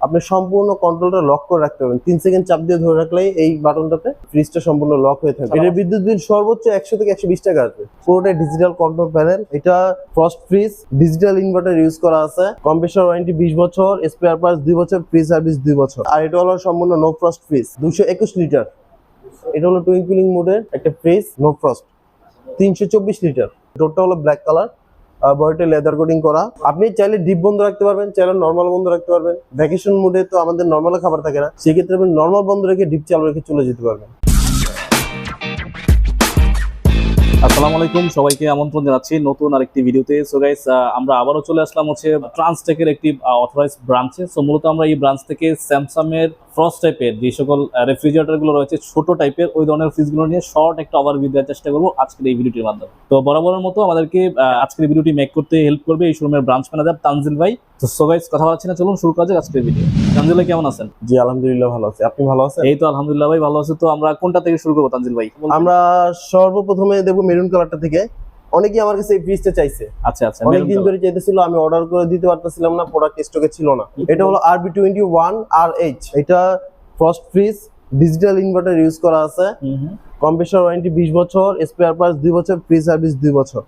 আপনি সম্পূর্ণ কন্ট্রোলটা লক করে রাখতে পারবেন। 3 সেকেন্ড চাপ দিয়ে ধরে রাখলেই এই বাটনটাতে ফ্রিজটা সম্পূর্ণ লক হয়ে থাকবে। এর বিদ্যুৎ বিল সর্বোচ্চ 100 থেকে 120 টাকা আসবে। পুরোটাই ডিজিটাল কন্ট্রোল প্যানেল। এটা frost fridge, digital inverter use করা আছে, কম্প্রেসর ওয়ারেন্টি 20 বছর, স্পেয়ার পার্টস 2 বছর, ফ্রি সার্ভিস 2 বছর। আর এটা হলো সম্পূর্ণ নো ফ্রস্ট ফ্রিজ, 221 লিটার। এটা হলো টুইন কুলিং মোডের একটা ফ্রিজ, নো ফ্রস্ট, 324 লিটার। ডোরটা হলো ব্ল্যাক কালার, বডিতে লেদার কোটিং করা। আপনি চাইলে ডিপ বন্ধ রাখতে পারবেন, চাইলে নরমাল বন্ধ রাখতে পারবেন। ভ্যাকেশন মুডে তো আমাদের নরমাল খাবার থাকে না, সেক্ষেত্রে আপনি নরমাল বন্ধ রেখে ডিপ চালু রেখে চলে যেতে পারবেন। আসসালামু আলাইকুম, সবাইকে আমন্ত্রণ জানাচ্ছি নতুন আরেকটি ভিডিওতে। সো গাইস, আমরা আবারও চলে আসলাম ট্রান্সটেকের একটি অথরাইজড ব্রাঞ্চে। সো মূলত আমরা এই ব্রাঞ্চ থেকে স্যামসাং এর ফ্রস্ট টাইপের যে সকল রেফ্রিজারেটর গুলো রয়েছে, ছোট টাইপের ওই ধরনের ফ্রিজগুলো নিয়ে শর্ট একটা ওভারভিউ দেওয়ার চেষ্টা করবো আজকের এই ভিডিওটির মাধ্যমে। তো বরাবরের মতো আমাদেরকে আজকের ভিডিওটি মেক করতে হেল্প করবে এই শোরুমের ব্রাঞ্চ ম্যানেজার তানজিল ভাই। তো সো গাইস, কথা বলছি না, চলুন শুরু করা যাক আজকের ভিডিও। তানজিল ভাই কেমন আছেন? জি আলহামদুলিল্লাহ ভালো আছি, আপনি ভালো আছেন? এই তো আলহামদুলিল্লাহ ভাই ভালো আছি। তো আমরা কোনটা থেকে শুরু করবো তানজিল ভাই? আমরা সর্বপ্রথমে দেখবো মেরুন কালারটা থেকে। অনেকেই আমার কাছে এই ফ্রিজটা চাইছে, আচ্ছা আচ্ছা, অনেকদিন ধরে চাইতেছিল, আমি অর্ডার করে দিতে পারতেছিলাম না, প্রোডাক্ট স্টকে ছিল না। এটা হলো RB21RH। এটা frost fridge, digital inverter use করা আছে, কম্প্রেসর ওয়ারেন্টি 20 বছর, স্পেয়ার পার্টস 2 বছর, ফ্রি সার্ভিস 2 বছর।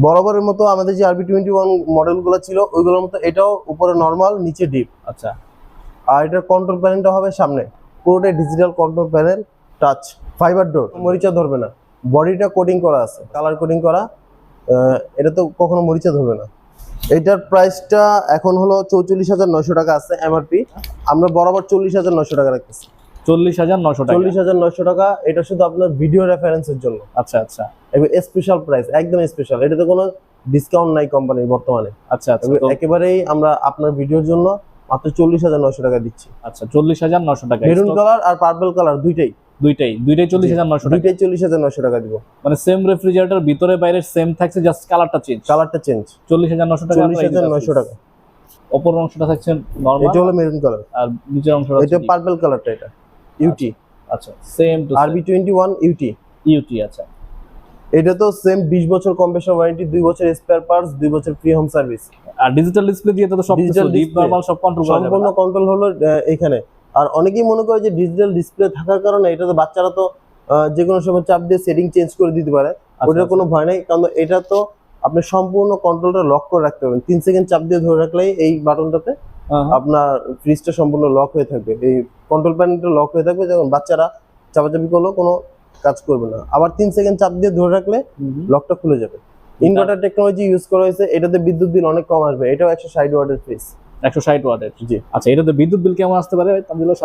বরাবরের মতো আমাদের যে RB21 মডেলগুলো ছিল ওইগুলোর মতো এটাও উপরে নরমাল, নিচে ডিপ। আচ্ছা, আর এটার কন্ট্রোল প্যানেলটা হবে সামনে, পুরোটাই digital control panel, touch, fibre door, মরিচা ধরবে না। বডিটা কোটিং করা আছে, কালার কোটিং করা, এটা তো কখনো মরিচা ধরবে না। এটার প্রাইসটা এখন হলো 44,900 টাকা আছে এমআরপি। আমরা বরাবর 40,900 টাকা রাখতেছি। 40,900 টাকা? 40,900 টাকা। এটা শুধু আপনার ভিডিও রেফারেন্সের জন্য। আচ্ছা আচ্ছা, স্পেশাল প্রাইস, একদম স্পেশাল। এটাতে কোনো ডিসকাউন্ট নাই কোম্পানির বর্তমানে। আচ্ছা আচ্ছা, একেবারেই আমরা আপনার ভিডিওর জন্য মাত্র 40,900 টাকা দিচ্ছি। আচ্ছা, 40,900 টাকা। মেরুন কালার আর পার্পল কালার দুইটাই 40,900 টাকা। দুইটাই 40,900 টাকা দিব। মানে সেম রেফ্রিজারেটর, ভিতরে বাইরে সেম থাকছে, জাস্ট কালারটা চেঞ্জ। 40,900 টাকা। 40,900 টাকা। উপরের অংশটা থাকছে নরমাল, এটা হলো মেরুন কালার, আর নিচের অংশটা এটা পার্পল কালারটা, এটা ইউটি। আচ্ছা, সেম টু RB21 ইউটি। আচ্ছা, এটা তো সেম 20 বছর কম্প্রেসর ওয়ারেন্টি, 2 বছর স্পেয়ার পার্টস, 2 বছর ফ্রি হোম সার্ভিস। আর ডিজিটাল ডিসপ্লে দিয়ে তো সব কিছু ডিপ নরমাল সব কন্ট্রোল করা যাবে, সম্পূর্ণ কন্ট্রোল হলো এখানে। আর অনেকেই মনে করে যে ডিজিটাল ডিসপ্লে থাকার কারণে এটা তো বাচ্চারা তো যে কোনো সময় চাপ দিয়ে সেটিং চেঞ্জ করে দিতে পারে, ওটার কোনো ভয় নাই। কারণ এটা তো আপনি সম্পূর্ণ কন্ট্রোলটা লক করে রাখতে পারবেন। 3 সেকেন্ড চাপ দিয়ে ধরে রাখলেই এই বাটনটাতে আপনার ফ্রিজটা সম্পূর্ণ লক হয়ে থাকবে, এই কন্ট্রোল প্যানেলটা লক হয়ে থাকবে। যখন বাচ্চারা চাপাচাপি করলেও কোনো কাজ করবে না। আবার 3 সেকেন্ড চাপ দিয়ে ধরে রাখলে লকটা খুলে যাবে। ইনভার্টার টেকনোলজি ইউজ করা হয়েছে, এটাতে বিদ্যুৎ বিল অনেক কম আসবে। এটাও 160 ওয়াটের ফ্রিজ। 160 ওয়াটের? জি। আচ্ছা, এটাতে বিদ্যুৎ বিল কেমন আসতে পারে?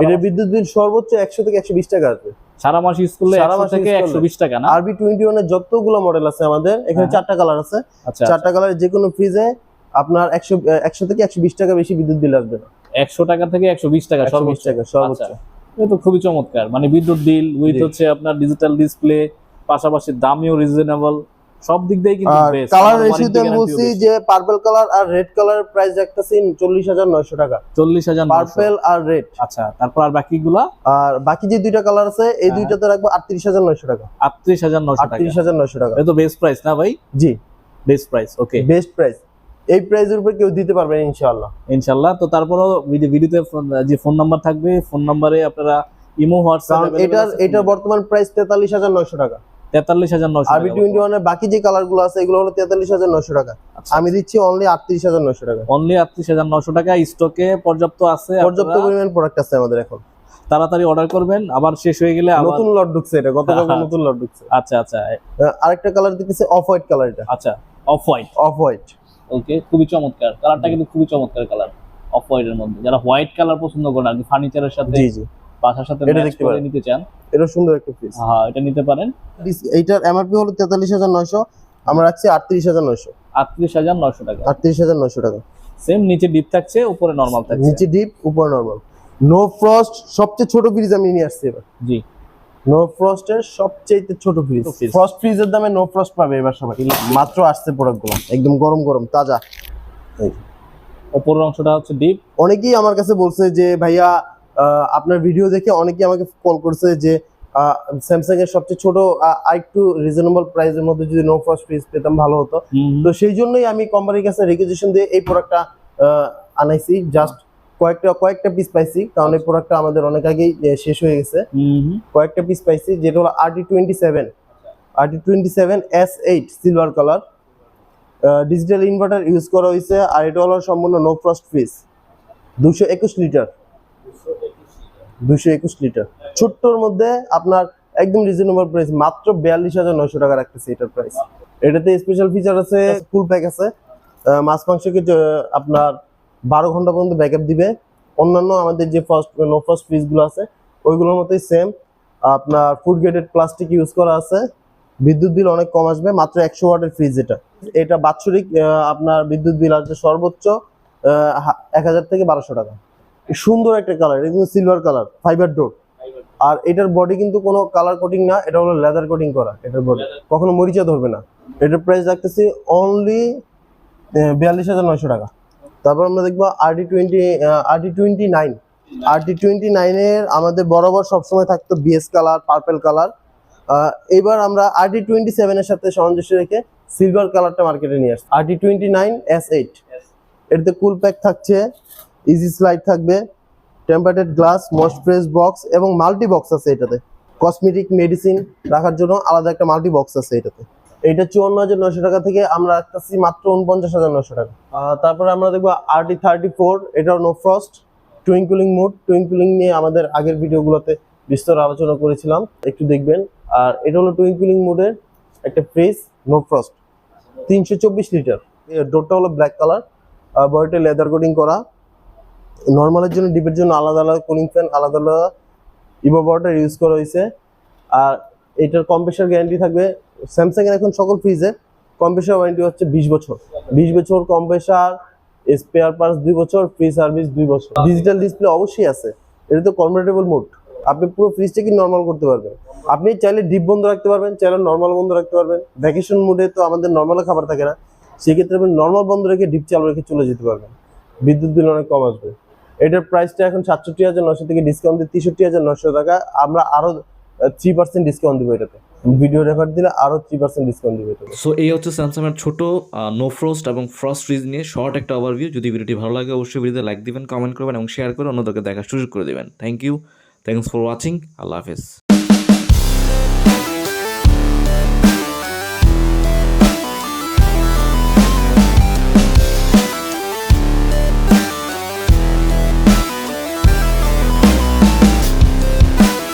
এটার বিদ্যুৎ বিল সর্বোচ্চ 100 থেকে 120 টাকা আসবে। সারা মাস ইউজ করলে 100 থেকে 120 টাকা না? RB21 এর যতগুলো মডেল আছে আমাদের এখানে 4টা কালার আছে। আচ্ছা, 4টা কালারের যে কোনো ফ্রিজে আপনার 100 থেকে 120 টাকা বেশি বিদ্যুৎ বিল আসবে না। 100 টাকা থেকে 120 টাকা সর্বোচ্চ? সর্বোচ্চ। এটা তো খুবই চমৎকার। মানে বিদ্যুৎ বিল উইথ হচ্ছে আপনার ডিজিটাল ডিসপ্লে, পাশাপাশি দামিও রিজনেবল, সব দিক দিয়ে কিন্তু বেস্ট। কালার রেশিওতে আমি বলছি যে পার্পল কালার আর রেড কালারের প্রাইস রাখতেছি 40,900 টাকা। 40,900 পার্পল আর রেড। আচ্ছা, তারপর আর বাকিগুলা? আর বাকি যে দুইটা কালার আছে এই দুইটাতে রাখবো 38,900 টাকা। 38,900 টাকা? 38,900 টাকা। এটা তো বেস্ট প্রাইস না ভাই? জি, বেস্ট প্রাইস। ওকে, বেস্ট প্রাইস। এই প্রাইসের উপর কেউ দিতে পারবে ইনশাআল্লাহ। ইনশাআল্লাহ। তো তারপরও ভিডিওতে যে ফোন নাম্বার থাকবে, ফোন নাম্বারে আপনারা ইমো হোয়াটসঅ্যাপ এটার বর্তমান প্রাইস 43,900 টাকা। 43,900 টাকা। RB21 এর বাকি যে কালারগুলো আছে এগুলো হলো 43,900 টাকা। আমি দিচ্ছি অনলি 38,900 টাকা। অনলি 38,900 টাকা। স্টকে পর্যাপ্ত আছে, পর্যাপ্ত পরিমাণ প্রোডাক্ট আছে আমাদের এখন। তাড়াতাড়ি অর্ডার করবেন, আবার শেষ হয়ে গেলে আবার নতুন লট ঢুকছে। এটা গতকাল নতুন লট ঢুকছে। আচ্ছা আচ্ছা, আরেকটা কালার দিতেছে অফ হোয়াইট কালার। এটা আচ্ছা, অফ হোয়াইট। অফ হোয়াইট, ওকে, খুবই চমৎকার কালারটা, কিন্তু খুবই চমৎকার কালার অফ হোয়াইট এর মধ্যে। যারা হোয়াইট কালার পছন্দ করেন আর কি, ফার্নিচারের সাথে, জি জি, বাসার সাথে ম্যাচ করে নিতে চান, এটা সুন্দর একটা পিস। হ্যাঁ, এটা নিতে পারেন। এইটার এমআরপি হলো 43,900, আমরা রাখছি 38,900। 38,900 টাকা। 38,900 টাকা। সেম নিচে ডিপ থাকছে, উপরে নরমাল থাকছে। নিচে ডিপ, উপরে নরমাল। নো ফ্রস্ট সবচেয়ে ছোট ফ্রিজ আমি নিয়ে আসছি এবার। জি, নো ফ্রস্টের সবচেয়ে ছোট ফ্রিজ। ফ্রস্ট ফ্রিজের দামে নো ফ্রস্ট পাবে এবার সবাই। মাত্র আসছে প্রোডাক্টগুলো, একদম গরম গরম তাজা। উপরের অংশটা হচ্ছে ডিপ। অনেকেই আমার কাছে বলছে যে ভাইয়া আপনার ভিডিও দেখে অনেকেই আমাকে কল করছে যে স্যামসাং এর সবচেয়ে ছোট আরেকটু রিজনেবল প্রাইসের মধ্যে যদি নো ফ্রস্ট ফ্রিজ পেতাম ভালো হতো। তো সেই জন্যই আমি কোম্পানির কাছে রিকোয়েস্ট দিয়ে এই প্রোডাক্টটা আনাইছি। জাস্ট কয়েকটা পিস পাইছি, কারণ এই প্রোডাক্টটা আমাদের অনেক আগেই শেষ হয়ে গেছে। কয়েকটা পিস পাইছি, যেটা হলো RD27 S8 silver colour, digital inverter use করা হয়েছে। আর এটা হলো সম্পূর্ণ no frost fridge, 221 litre. 221 litre ছোট্টর মধ্যে আপনার একদম রিজনেবল প্রাইস, মাত্র 42,900 টাকা রাখতেছে এটার প্রাইস। এটাতে স্পেশাল ফিচার আছে, ফুল প্যাক আছে, মাছ মাংসকে আপনার 12 ঘন্টা পর্যন্ত ব্যাকআপ দিবে। অন্যান্য আমাদের যে নো ফ্রস্ট ফ্রিজগুলো আছে ওইগুলোর মতোই সেম। আপনার ফুড গ্রেডেড প্লাস্টিক ইউজ করা আছে। বিদ্যুৎ বিল অনেক কম আসবে, মাত্র 100 ওয়াটের ফ্রিজ। এটা বাৎসরিক আপনার বিদ্যুৎ বিল আসবে সর্বোচ্চ 1000 থেকে 1200 টাকা। সুন্দর একটা কালার, এটা কিন্তু সিলভার কালার, ফাইবার ডোর। আর এটার বডি কিন্তু কোনো কালার কোটিং না, এটা হলো লেদার কোটিং করা। এটার বডি কখনো মরিচা ধরবে না। এটার প্রাইস রাখতেছি অনলি 42,900 টাকা। তারপর আমরা দেখবো RD29 এর আমাদের বরাবর সবসময় থাকতো বিএস কালার, পার্পল কালার। এবার আমরা RD27 এর সাথে সামঞ্জস্য রেখে সিলভার কালারটা মার্কেটে নিয়ে আসছি। RD29 S8, এটাতে কুল প্যাক থাকছে, ইজি স্লাইড থাকবে, টেম্পারেটেড গ্লাস, মস্ট ফ্রেশ বক্স এবং মাল্টি বক্স আছে এটাতে। কসমেটিক মেডিসিন রাখার জন্য আলাদা একটা মাল্টি বক্স আছে এটাতে। এটা 54,900 টাকা থেকে আমরা রাখতেছি মাত্র 49,900 টাকা। তারপরে আমরা দেখবো RD34, এটাও no frost, twinkling mood. Twinkling নিয়ে আমাদের আগের ভিডিওগুলোতে বিস্তর আলোচনা করেছিলাম, একটু দেখবেন। আর এটা হলো টুইঙ্কলিং মুডের একটা ফ্রিজ, নো ফ্রস্ট, 324 লিটার। ডোরটা হলো ব্ল্যাক কালার, বডিটা লেদার কোটিং করা। নর্মালের জন্য, ডিপের জন্য আলাদা আলাদা কুলিং ফ্যান, আলাদা আলাদা ইভোভার্টার ইউজ করা হয়েছে। আর এটার কম্প্রেসার গ্যারান্টি থাকবে। স্যামসাং এর এখন সকল ফ্রিজে কম্প্রেসার ওয়ারেন্টি হচ্ছে 20 বছর। 20 বছর কম্প্রেসার, স্পেয়ার পার্টস 2 বছর, ফ্রি সার্ভিস 2 বছর। ডিজিটাল ডিসপ্লে অবশ্যই আছে। এটা তো কনভার্টেবল মোড, আপনি পুরো ফ্রিজটাকে নর্মাল করতে পারবেন। আপনি চাইলে ডিপ বন্ধ রাখতে পারবেন, চাইলে নর্মাল বন্ধ রাখতে পারবেন। ভ্যাকেশন মোডে তো আমাদের নর্মাল খাবার থাকে না, সেক্ষেত্রে আপনি নর্মাল বন্ধ রেখে ডিপ চালু রেখে চলে যেতে পারবেন। বিদ্যুৎ বিল অনেক কম আসবে। এটার প্রাইসটা এখন 67,900 থেকে ডিসকাউন্ট দিয়ে 63,900 টাকা। আমরা আরো 3% ডিসকাউন্ট দিব এটাতে, ভিডিও রেফার দিলে আরো 3% ডিসকাউন্ট দিব এটাতে। সো এই হচ্ছে স্যামসাংয়ের ছোট নো ফ্রস্ট এবং ফ্রস্ট ফ্রিজ নিয়ে শর্ট একটা ওভারভিউ। যদি ভিডিওটি ভালো লাগে অবশ্যই ভিডিওতে লাইক দিবেন, কমেন্ট করবেন এবং শেয়ার করে অন্যদেরকে দেখার সুযোগ করে দেবেন। Thanks for watching. আল্লাহ হাফেজ।